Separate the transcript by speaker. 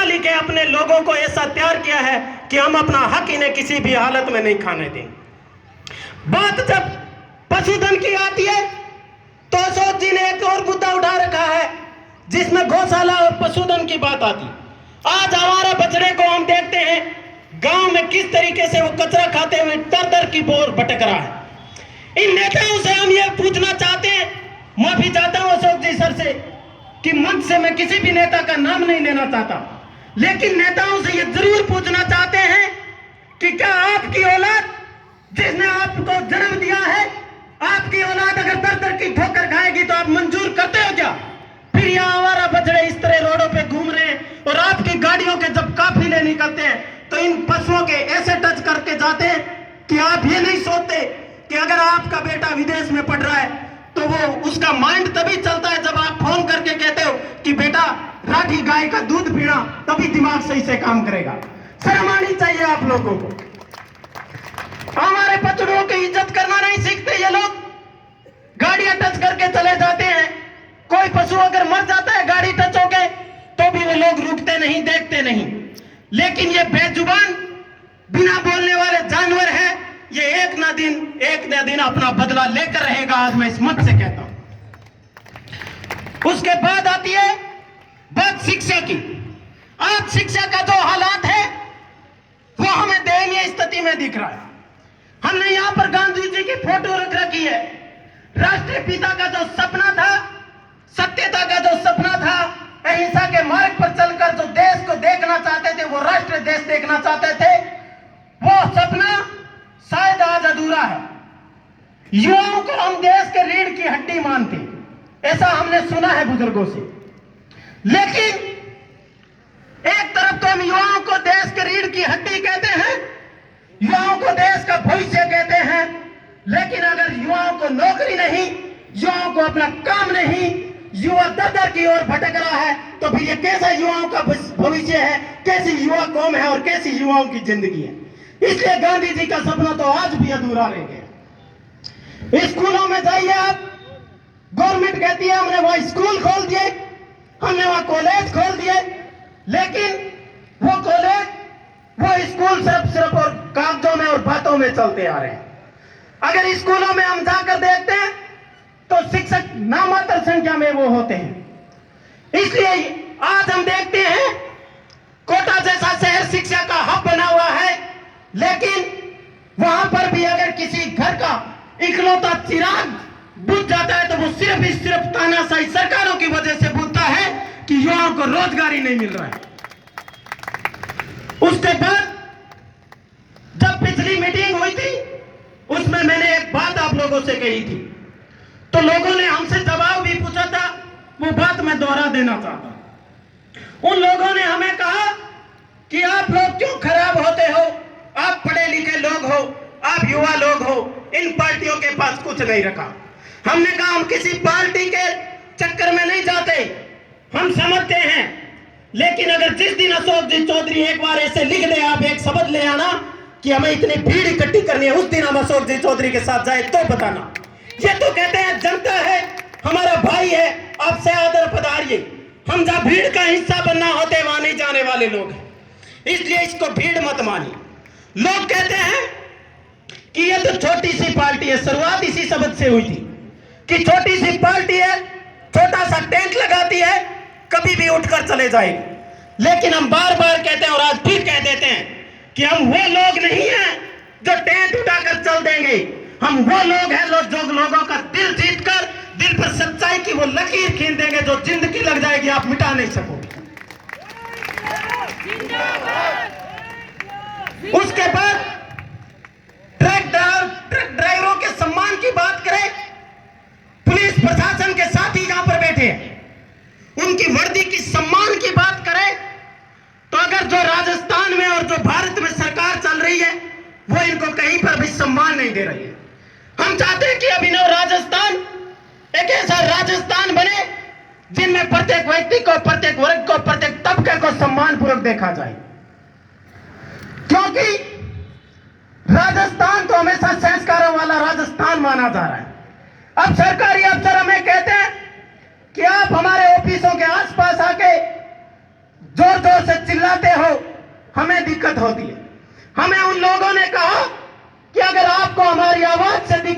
Speaker 1: लिख के अपने लोगों को ऐसा तैयार किया है कि हम अपना हक इन्हें किसी भी हालत में नहीं खाने दें। बात जब पशुधन की आती है तो अशोक जी ने एक और मुद्दा उठा रखा है जिसमें गौशाला और पशुधन की बात आती। आज हमारा बछड़े को हम देखते हैं गांव में किस तरीके से वो कचरा खाते हुए दर दर की बोर भटक रहा है। इन नेताओं से हम ये पूछना चाहते हैं, माफी चाहता हूं अशोक जी सर से कि मंच से मैं किसी भी नेता का नाम नहीं लेना चाहता, लेकिन नेताओं से ये जरूर पूछना चाहते हैं कि क्या आपकी औलाद जिसने आपको जन्म दिया है, आपकी औलाद अगर दर दर की ठोकर खाएगी तो आप मंजूर करते हो क्या? फिर यहाँ हमारा बछड़े इस तरह रोडों पे घूम रहे हैं और आपकी गाड़ियों के जब काफिले निकलते हैं तो इन पशुओं के ऐसे टच करके जाते हैं कि आप ये नहीं सोचते कि अगर आपका बेटा विदेश में पढ़ रहा है तो वो उसका माइंड तभी चलता है जब आप फोन करके कहते हो कि बेटा राठी गाय का दूध पीना, तभी दिमाग सही से काम करेगा। शर्म आनी चाहिए आप लोगों को। हमारे बछड़ों की इज्जत करना नहीं सीखते ये लोग, गाड़ियां टच करके चले जाते हैं। कोई पशु अगर मर जाता है गाड़ी टच होके तो भी वो लोग रुकते नहीं, देखते नहीं। लेकिन ये बेजुबान बिना बोलने वाले जानवर है, ये एक ना दिन अपना बदला लेकर रहेगा। आज मैं इस मत से कहता हूं। उसके बाद आती है बात शिक्षा की। आज शिक्षा का जो हालात है वो हमें दयनीय स्थिति में दिख रहा है। हमने यहां पर गांधी जी की फोटो रख रखी है। राष्ट्रीय पिता का जो सपना था, सत्यता का जो सपना था, अहिंसा के मार्ग पर चलकर जो देश को देखना चाहते थे, वो राष्ट्र देश देखना चाहते थे, वो सपना शायद आज अधूरा है। युवाओं को हम देश के रीढ़ की हड्डी मानते, ऐसा हमने सुना है बुजुर्गों से। लेकिन एक तरफ तो हम युवाओं को देश के रीढ़ की हड्डी कहते हैं, युवाओं को देश का भविष्य कहते हैं, लेकिन अगर युवाओं को नौकरी नहीं, युवाओं को अपना काम नहीं, युवा दर की ओर भटक रहा है, तो फिर ये कैसा युवाओं का भविष्य है, कैसी युवा कौम है और कैसी युवाओं की जिंदगी है। इसलिए गांधी जी का सपना तो आज भी अधूरा रह गया। स्कूलों में जाइए आप, गवर्नमेंट कहती है हमने वहां स्कूल खोल दिए, हमने वहां कॉलेज खोल दिए, लेकिन वो कॉलेज वो स्कूल सिर्फ और कागजों में और बातों में चलते आ रहे हैं। अगर स्कूलों में हम जाकर देखते हैं तो शिक्षक नामात्र संख्या में वो होते हैं। इसलिए आज हम देखते हैं कोटा जैसा शहर शिक्षा का हब बना हुआ है, लेकिन वहां पर भी अगर किसी घर का इकलौता चिराग बुझ जाता है तो वो सिर्फ तानाशाही सरकारों की वजह से बुझता है कि युवाओं को रोजगार ही नहीं मिल रहा है। उसके बाद जब पिछली मीटिंग हुई थी उसमें मैंने एक बात आप लोगों से कही थी, तो लोगों ने हमसे जवाब भी पूछा था, वो बात मैं दोहरा देना चाहता। उन लोगों ने हमें कहा कि आप लोग क्यों खराब होते हो, आप पढ़े लिखे लोग हो, आप युवा लोग हो, इन पार्टियों के पास कुछ नहीं रखा। हमने कहा हम किसी पार्टी के चक्कर में नहीं जाते, हम समझते हैं, लेकिन अगर जिस दिन अशोक जी चौधरी एक बार ऐसे लिख दे, आप एक शब्द ले आना कि हमें इतनी भीड़ इकट्ठी करनी है, उस दिन हम अशोक जी चौधरी के साथ जाए तो बताना। ये तो कहते हैं जनता है, हमारा भाई है, आपसे आदर पधारिए। हम जहां भीड़ का हिस्सा बनना होते वहां नहीं जाने वाले लोग हैं, इसलिए इसको भीड़ मत मानिए। लोग कहते हैं कि ये तो छोटी सी पार्टी है, शुरुआत इसी शब्द से हुई थी कि छोटी सी पार्टी है, छोटा सा टेंट लगाती है, कभी भी उठकर चले जाएगी। लेकिन हम बार बार कहते हैं और आज फिर कह देते हैं कि हम वो लोग नहीं हैं जो टेंट उठाकर चल देंगे, हम वो लोग हैं जो लोगों का दिल जीतकर दिल पर सच्चाई की वो लकीर खींच देंगे जो जिंदगी लग जाएगी आप मिटा नहीं सकोगे। उसके बाद ट्रक ड्राइवरों के सम्मान की बात करें, पुलिस प्रशासन के साथी यहां पर बैठे हैं, उनकी वर्दी की सम्मान की बात करें तो अगर जो राजस्थान में और जो भारत में सरकार चल रही है वो इनको कहीं पर भी सम्मान नहीं दे रही है। हम चाहते हैं कि अभिनव राजस्थान एक ऐसा राजस्थान बने जिनमें प्रत्येक व्यक्ति को, प्रत्येक वर्ग को, प्रत्येक तबके को सम्मान पूर्वक देखा जाए, क्योंकि राजस्थान तो हमेशा संस्कारों वाला राजस्थान माना जा रहा है। अब सरकारी अफसर हमें कहते हैं कि आप हमारे ऑफिसों के आसपास आके जोर जोर से चिल्ला लगाते हो, हमें दिक्कत होती है। हमें उन लोगों ने कहा कि अगर आपको हमारी आवाज से दिक्कत